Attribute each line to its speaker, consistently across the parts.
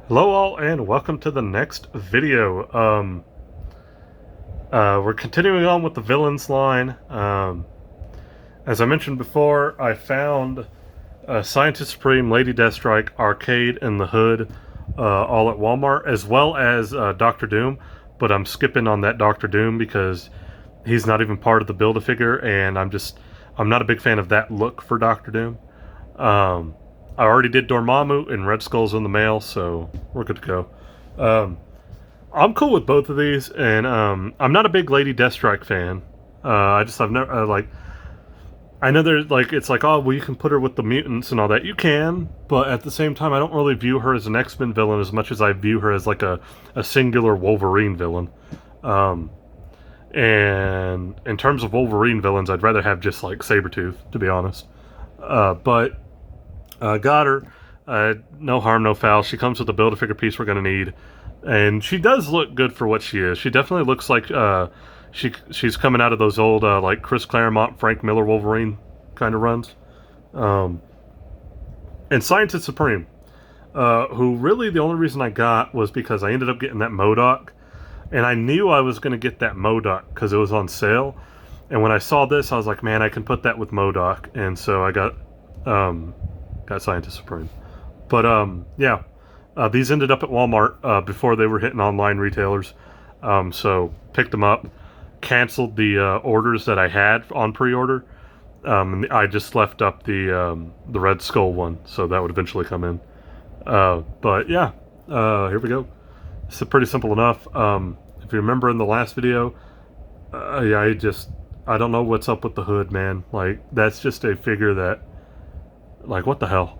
Speaker 1: Hello all and welcome to the next video. We're continuing on with the villains line. As I mentioned before, I found Scientist Supreme, Lady Deathstrike, Arcade, and the Hood all at Walmart, as well as Doctor Doom, but I'm skipping on that Doctor Doom because he's not even part of the Build-A-Figure, and I'm not a big fan of that look for Doctor Doom. I already did Dormammu and Red Skull's in the mail, so we're good to go. I'm cool with both of these, and I'm not a big Lady Deathstrike fan. I've never I know there's it's like, oh well, you can put her with the mutants and all that. You can, but at the same time, I don't really view her as an X-Men villain as much as I view her as like a singular Wolverine villain. And in terms of Wolverine villains, I'd rather have just like Sabretooth, to be honest. But got her. No harm, no foul. She comes with the Build-A-Figure piece we're going to need. And she does look good for what she is. She definitely looks like she's coming out of those old like Chris Claremont, Frank Miller Wolverine kind of runs. And Scientist Supreme, who really the only reason I got was because I ended up getting that MODOK. And I knew I was going to get that MODOK because it was on sale. And when I saw this, I was like, man, I can put that with MODOK. And so I got Scientist Supreme. But yeah, these ended up at Walmart before they were hitting online retailers. So picked them up, canceled the orders that I had on pre-order. And I just left up the Red Skull one, so that would eventually come in. But yeah, here we go. It's pretty simple enough. If you remember in the last video, yeah, I don't know what's up with the Hood, man. Like, that's just a figure that, like, what the hell?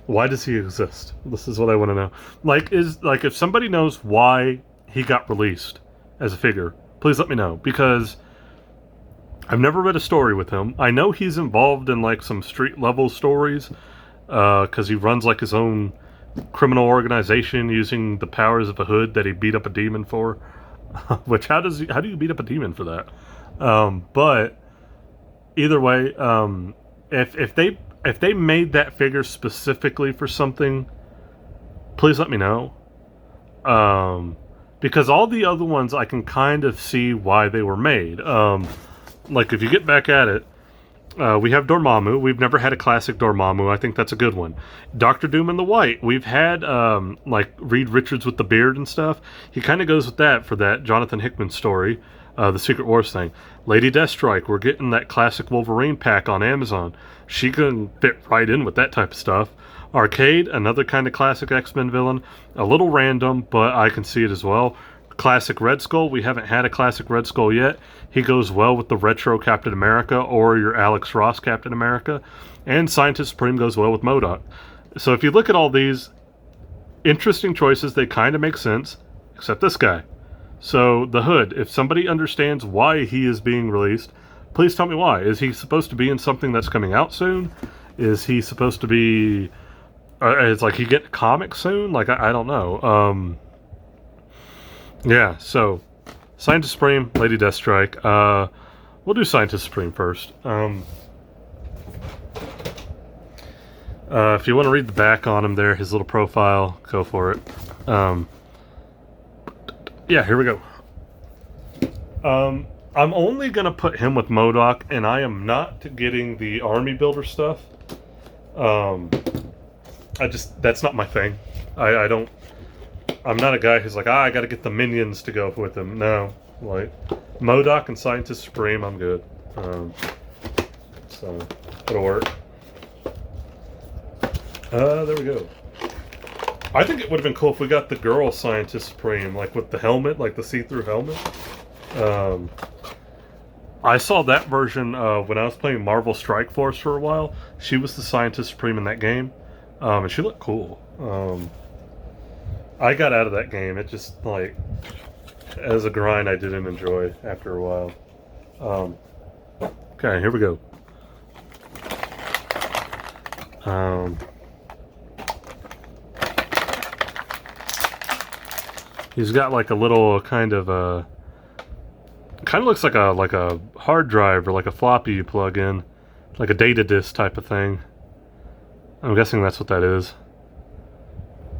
Speaker 1: Why does he exist? This is what I want to know. Like, if somebody knows why he got released as a figure, please let me know, because I've never read a story with him. I know he's involved in like some street level stories, because he runs like his own criminal organization using the powers of a Hood that he beat up a demon for. Which how do you beat up a demon for that? But either way, if they made that figure specifically for something, please let me know. Because all the other ones I can kind of see why they were made. Like if you get back at it, we have Dormammu. We've never had a classic Dormammu. I think that's a good one. Doctor Doom in the white. We've had like Reed Richards with the beard and stuff. He kind of goes with that for that Jonathan Hickman story, the Secret Wars thing. Lady Deathstrike. We're getting that classic Wolverine pack on Amazon. She can fit right in with that type of stuff. Arcade, another kind of classic X-Men villain. A little random, but I can see it as well. Classic Red Skull. We haven't had a classic Red Skull yet. He goes well with the retro Captain America or your Alex Ross Captain America. And Scientist Supreme goes well with MODOK. So if you look at all these interesting choices, they kind of make sense, except this guy. So the Hood, if somebody understands why he is being released, please tell me why. Is he supposed to be in something that's coming out soon? Is he supposed to be... it's like he get a comic soon? Like, I don't know. Yeah, so Scientist Supreme, Lady Deathstrike. We'll do Scientist Supreme first. If you want to read the back on him there, his little profile, go for it. Yeah, here we go. I'm only going to put him with MODOK, and I am not getting the Army Builder stuff. That's not my thing. I'm not a guy who's like, I gotta get the minions to go with him. No, like, MODOK and Scientist Supreme, I'm good. So, it'll work. There we go. I think it would have been cool if we got the girl Scientist Supreme, like with the helmet, like the see-through helmet. I saw that version when I was playing Marvel Strike Force for a while. She was the Scientist Supreme in that game, and she looked cool. I got out of that game. It just, like, as a grind, I didn't enjoy after a while. Okay, here we go. He's got like a little kind of looks like a hard drive or like a floppy you plug in, like a data disk type of thing. I'm guessing that's what that is.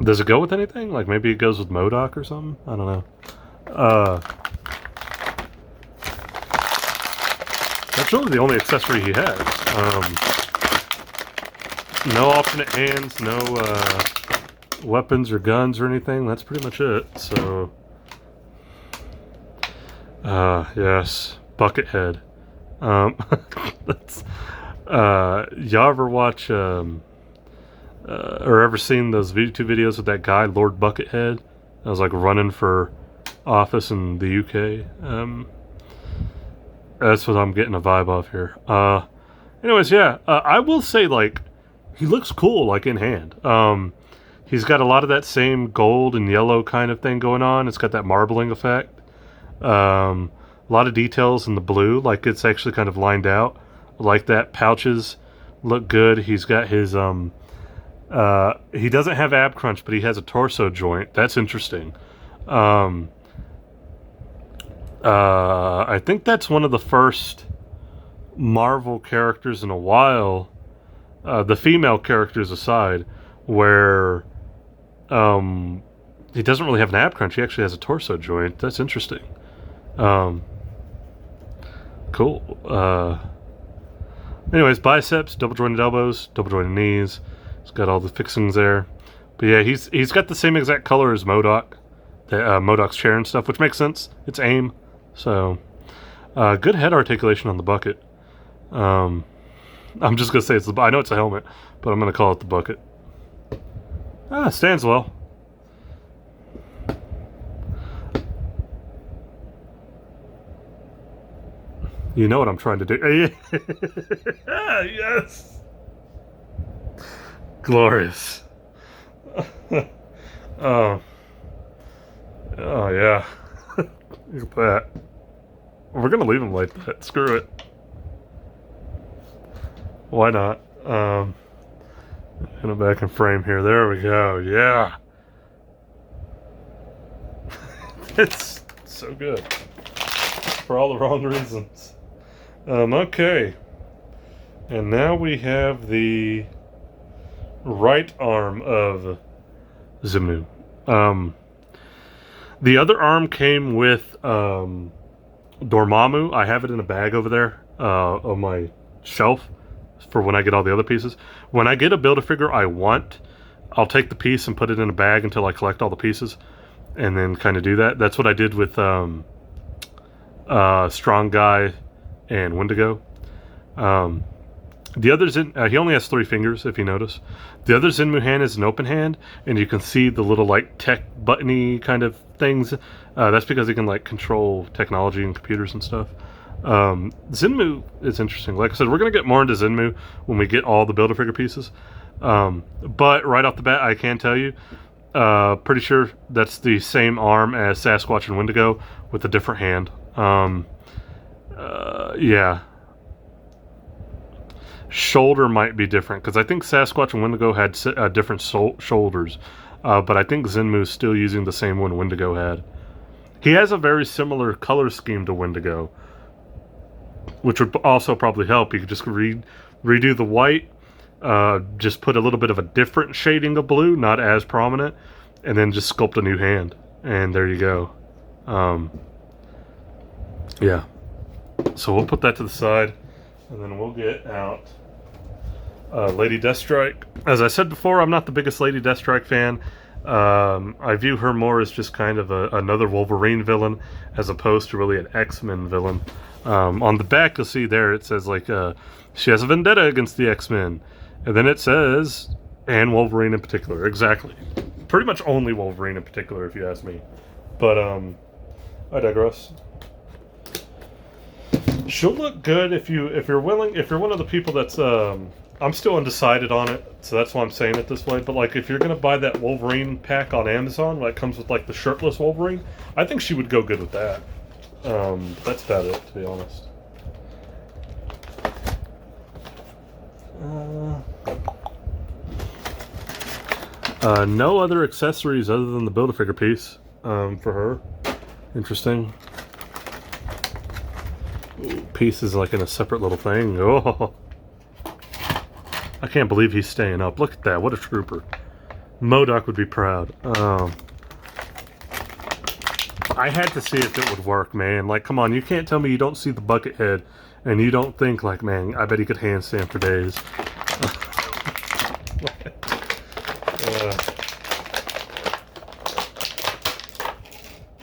Speaker 1: Does it go with anything? Like maybe it goes with MODOK or something? I don't know. That's really the only accessory he has. No alternate hands, no weapons or guns or anything. That's pretty much it. So, yes, Buckethead. That's y'all ever watch or ever seen those YouTube videos with that guy, Lord Buckethead? That was like running for office in the UK. That's what I'm getting a vibe off here. Anyways, yeah, I will say, like, he looks cool, like, in hand. He's got a lot of that same gold and yellow kind of thing going on. It's got that marbling effect. A lot of details in the blue, like it's actually kind of lined out. Like that. Pouches look good. He's got his, he doesn't have ab crunch, but he has a torso joint. That's interesting. I think that's one of the first Marvel characters in a while, the female characters aside, where he doesn't really have an ab crunch. He actually has a torso joint. That's interesting. Cool. Anyways, biceps, double jointed elbows, double jointed knees. He's got all the fixings there. But yeah, he's got the same exact color as MODOK, MODOK's chair and stuff, which makes sense. It's AIM. So, good head articulation on the bucket. I'm just gonna say I know it's a helmet, but I'm gonna call it the bucket. Stands well. You know what I'm trying to do. Yes. Glorious. Oh yeah. Look at that. We're gonna leave him like that. Screw it. Why not? Put it back in frame here. There we go. Yeah. It's so good. For all the wrong reasons. Okay. And now we have the right arm of Xemnu. The other arm came with Dormammu. I have it in a bag over there on my shelf for when I get all the other pieces. When I get a Build-A-Figure I want, I'll take the piece and put it in a bag until I collect all the pieces, and then kind of do that. That's what I did with Strong Guy and Wendigo. The other he only has 3 fingers, if you notice. The other Xemnu hand is an open hand, and you can see the little like tech buttony kind of things. That's because he can like control technology and computers and stuff. Xemnu is interesting. Like I said, we're gonna get more into Xemnu when we get all the Build-A-Figure pieces. But right off the bat, I can tell you, pretty sure that's the same arm as Sasquatch and Wendigo with a different hand. Yeah. Shoulder might be different because I think Sasquatch and Wendigo had different shoulders, but I think Xemnu's still using the same one Wendigo had. He has a very similar color scheme to Wendigo, which would also probably help. You could just redo the white, just put a little bit of a different shading of blue, not as prominent, and then just sculpt a new hand, and there you go. Yeah. So we'll put that to the side, and then we'll get out Lady Deathstrike. As I said before, I'm not the biggest Lady Deathstrike fan. I view her more as just kind of another Wolverine villain, as opposed to really an X-Men villain. On the back, you'll see there, it says, like, she has a vendetta against the X-Men. And then it says, and Wolverine in particular. Exactly. Pretty much only Wolverine in particular, if you ask me. But, I digress. She'll look good if you're willing. If you're one of the people that's I'm still undecided on it, so that's why I'm saying it this way. But like, if you're gonna buy that Wolverine pack on Amazon, like comes with like the shirtless Wolverine, I think she would go good with that. That's about it, to be honest. No other accessories other than the Build-A-Figure piece for her. Interesting. Piece is like in a separate little thing. Oh, I can't believe he's staying up. Look at that. What a trooper. MODOK would be proud. I had to see if it would work, man. Like, come on, you can't tell me you don't see the bucket head and you don't think, like, man, I bet he could handstand for days.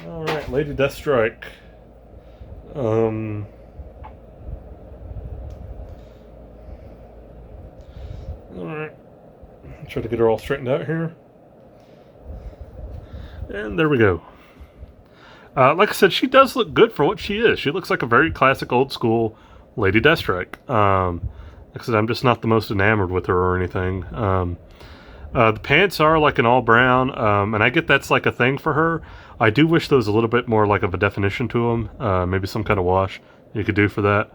Speaker 1: Alright, Lady Deathstrike. Alright. Try to get her all straightened out here. And there we go. Like I said, she does look good for what she is. She looks like a very classic old school Lady Deathstrike. Like I said, I'm just not the most enamored with her or anything. The pants are like an all brown, and I get that's like a thing for her. I do wish there was a little bit more like of a definition to them. Maybe some kind of wash you could do for that.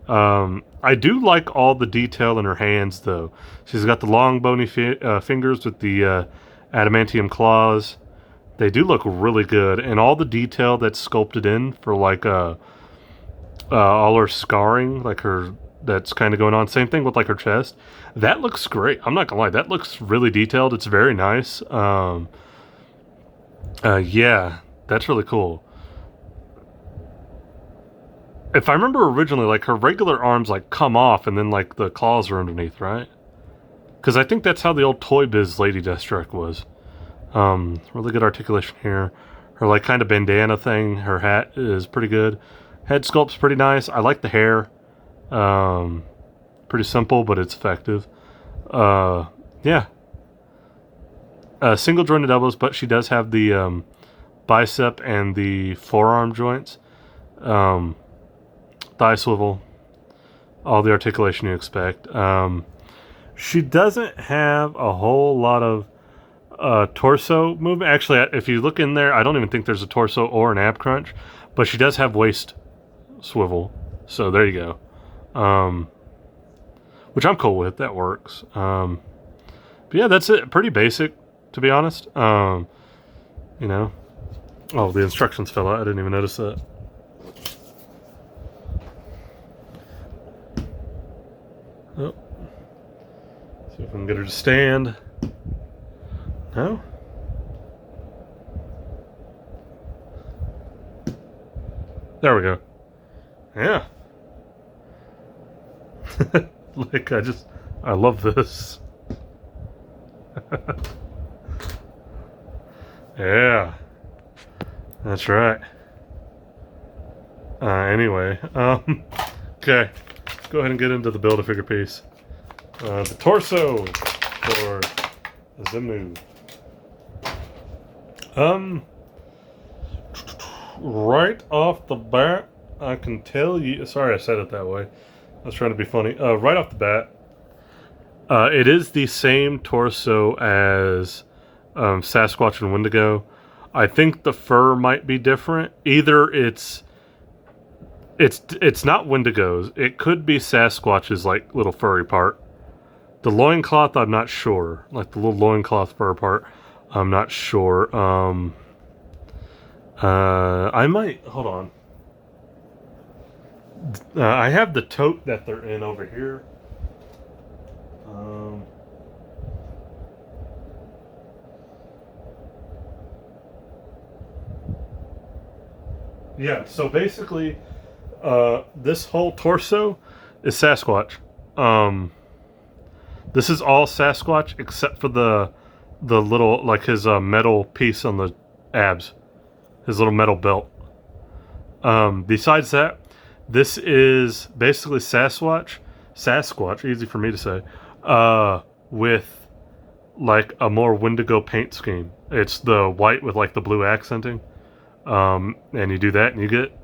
Speaker 1: I do like all the detail in her hands, though. She's got the long bony fingers with the adamantium claws. They do look really good, and all the detail that's sculpted in for like all her scarring, like her that's kind of going on. Same thing with like her chest. That looks great. I'm not gonna lie, that looks really detailed. It's very nice. Yeah, that's really cool. If I remember originally, like her regular arms like come off, and then like the claws are underneath, right? Because I think that's how the old Toy Biz Lady Deathstrike was. Really good articulation here. Her like kind of bandana thing, her hat is pretty good. Head sculpt's pretty nice. I like the hair. Pretty simple, but it's effective. Yeah. Single jointed elbows, but she does have the bicep and the forearm joints. Thigh swivel. All the articulation you expect. She doesn't have a whole lot of torso movement. Actually, if you look in there, I don't even think there's a torso or an ab crunch, but she does have waist swivel. So there you go. Which I'm cool with. That works. But yeah, that's it. Pretty basic, to be honest. You know. Oh, the instructions fell out. I didn't even notice that. Oh. See if we can get her to stand. No? There we go. Yeah. Like, I love this. Yeah. That's right. Anyway, okay. Go ahead and get into the Build-A-Figure piece. The torso for Zimnu. Right off the bat, I can tell you... Sorry I said it that way. I was trying to be funny. Right off the bat, it is the same torso as Sasquatch and Wendigo. I think the fur might be different. Either it's not Wendigo's. It could be Sasquatch's like little furry part. The loincloth, I'm not sure. Like the little loincloth fur part, I'm not sure. I might hold on. I have the tote that they're in over here. Yeah, so basically, this whole torso is Sasquatch. This is all Sasquatch except for the little, like his metal piece on the abs. His little metal belt. Besides that, this is basically Sasquatch, easy for me to say, with like a more Wendigo paint scheme. It's the white with like the blue accenting. And you do that and you get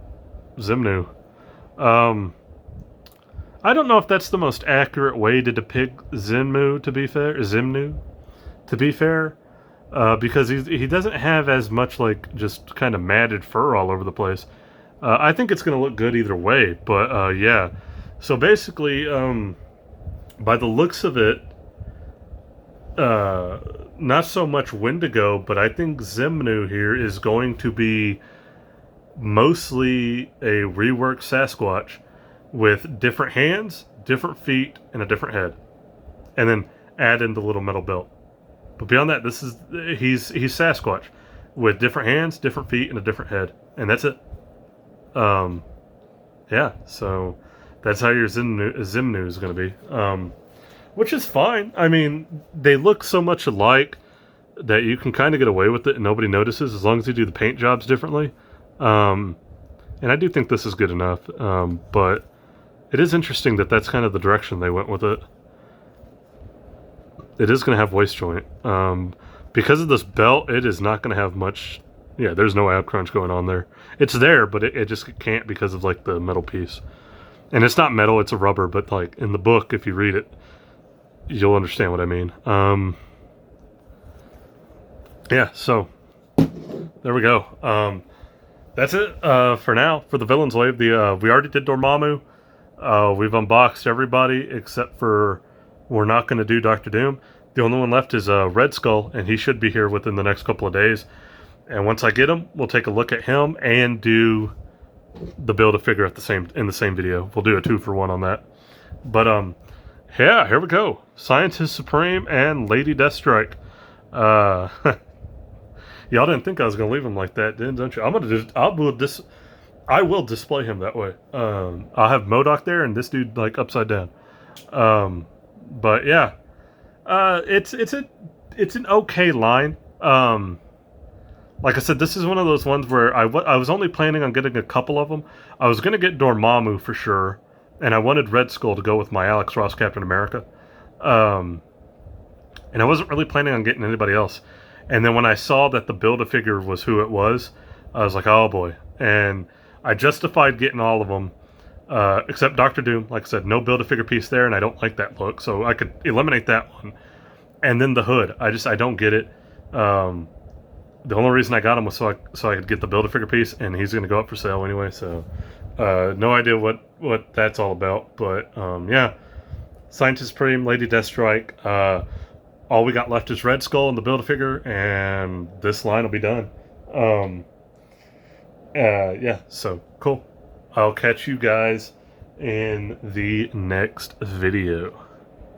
Speaker 1: Zimnu. I don't know if that's the most accurate way to depict Zimnu, to be fair. Because he doesn't have as much like just kind of matted fur all over the place. I think it's going to look good either way, but yeah. So basically, by the looks of it, not so much Wendigo, but I think Zimnu here is going to be mostly a reworked Sasquatch with different hands, different feet, and a different head. And then add in the little metal belt. But beyond that, he's Sasquatch with different hands, different feet, and a different head, and that's it. Yeah, so that's how your Zimnu is going to be, which is fine. I mean, they look so much alike that you can kind of get away with it and nobody notices as long as you do the paint jobs differently. And I do think this is good enough, but it is interesting that that's kind of the direction they went with it. It is going to have voice joint. Because of this belt, it is not going to have much. Yeah, there's no ab crunch going on there. It's there, but it just can't because of like the metal piece. And it's not metal, it's a rubber, but like in the book, if you read it, you'll understand what I mean. Yeah, so there we go. That's it for now for the Villains Wave. We already did Dormammu. We've unboxed everybody except for we're not going to do Doctor Doom. The only one left is Red Skull, and he should be here within the next couple of days. And once I get him, we'll take a look at him and do the Build-A-Figure in the same video. We'll do a 2-for-1 on that. But yeah, here we go. Scientist Supreme and Lady Deathstrike. Y'all didn't think I was gonna leave him like that, don't you? I will display him that way. I'll have MODOK there and this dude like upside down. But yeah, it's an okay line. Like I said, this is one of those ones where I was only planning on getting a couple of them. I was gonna get Dormammu for sure, and I wanted Red Skull to go with my Alex Ross Captain America. And I wasn't really planning on getting anybody else. And then when I saw that the Build-A-Figure was who it was, I was like, oh boy. And I justified getting all of them, except Doctor Doom. Like I said, no Build-A-Figure piece there, and I don't like that look, so I could eliminate that one. And then the hood, I don't get it. The only reason I got him was so I could get the Build-A-Figure piece, and he's going to go up for sale anyway, so no idea what that's all about. But yeah, Scientist Supreme, Lady Deathstrike. All we got left is Red Skull and the Build-A-Figure, and this line will be done. Yeah, so cool. I'll catch you guys in the next video.